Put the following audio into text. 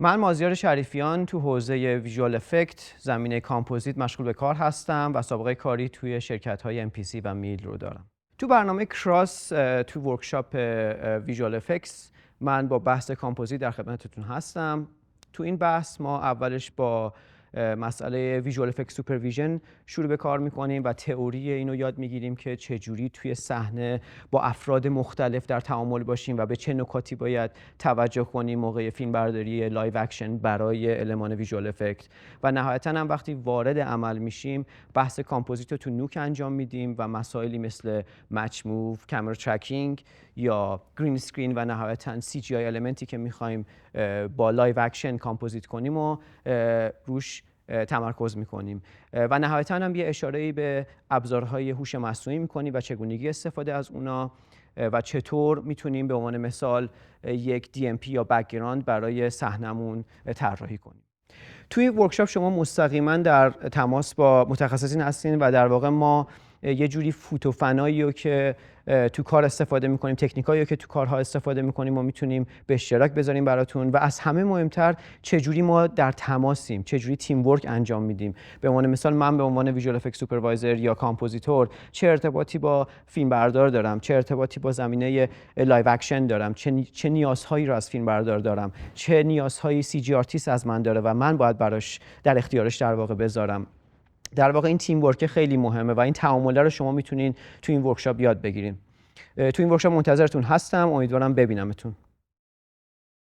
من مازیار شریفیان تو حوزه ویژوال افکت زمینه کامپوزیت مشغول به کار هستم و سابقه کاری توی شرکت‌های MPC و میل رو دارم. تو برنامه کراس تو ورکشاپ ویژوال افکتس من با بحث کامپوزیت در خدمتتون هستم. تو این بحث ما اولش با مسئله ویژوال افکت سوپرویژن شروع به کار میکنیم و تئوری اینو یاد میگیریم که چجوری توی صحنه با افراد مختلف در تعامل باشیم و به چه نکاتی باید توجه کنیم موقع فیلم برداری لایو اکشن برای المان ویژوال افکت و نهایتاً هم وقتی وارد عمل میشیم بحث کامپوزیت رو تو نوک انجام میدیم و مسائلی مثل مچ موو، کامera ترکینگ یا گرین اسکرین و نهایتاً CGI المنتی که میخوایم با لایو اکشن کامپوزیت کنیم و روش تمرکز میکنیم و نهایتاً هم یه اشاره‌ای به ابزارهای هوش مصنوعی میکنیم و چگونگی استفاده از اونا و چطور میتونیم به عنوان مثال یک DMP یا بک‌گراند برای صحنمون طراحی کنیم. توی ورکشاپ شما مستقیما در تماس با متخصصین هستین و در واقع ما یه جوری فوتوفنایی رو که تو کار استفاده میکنیم، تکنیکایی رو که تو کارها استفاده میکنیم و میتونیم به اشتراک بذاریم براتون و از همه مهمتر چجوری ما در تماسیم، چجوری تیم ورک انجام میدیم. به عنوان مثال من به عنوان ویژوال افکت سوپروایزر یا کامپوزیتور چه ارتباطی با فیلمبردار دارم، چه ارتباطی با زمینه لایو اکشن دارم، چه نیازهایی رو از فیلمبردار دارم، چه نیازهایی CG آرتیست از من داره و من باید براش در اختیارش در واقع بذارم. در واقع این تیم ورک خیلی مهمه و این تعامله رو شما میتونین تو این ورکشاپ یاد بگیرین. تو این ورکشاپ منتظرتون هستم، امیدوارم ببینمتون.